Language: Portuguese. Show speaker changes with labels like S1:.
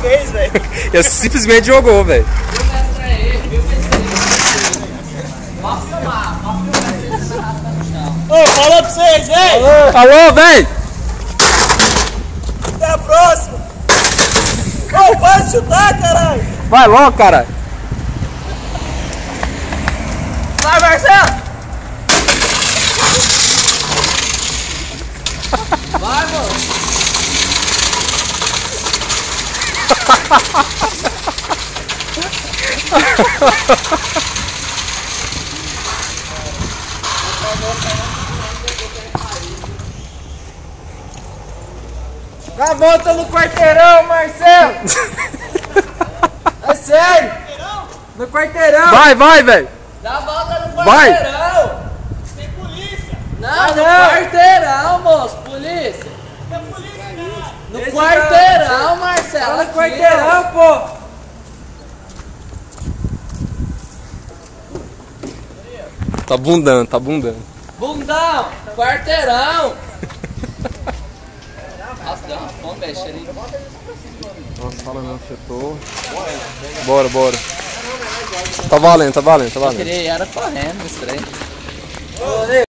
S1: fez, velho.
S2: Ele simplesmente jogou, velho.
S1: Ô, falou pra vocês, velho.
S2: Alô, velho.
S1: Até a próxima. Ô, para de chutar, caralho.
S2: Vai logo, caralho.
S1: Vai, Marcelo.
S3: Vai, mano.
S1: Dá a volta no quarteirão, Marcelo. É sério. No quarteirão.
S2: Vai, velho.
S3: Dá a volta no
S2: Vai.
S3: quarteirão.
S1: Tem polícia.
S3: Não, no quarteirão, moço. Polícia.
S1: Tem polícia, cara.
S3: No quarteirão, Marcelo.
S1: Tá no
S3: aqui,
S1: quarteirão,
S3: ó.
S1: pô.
S2: Tá bundando, tá bundando.
S3: Bundão. Quarteirão. Nossa, deu uma fome, velho. Cheirinho.
S2: Nossa, fala não, chutou. Bora. Tá valendo.
S3: Eu queria ir era correndo esse trem.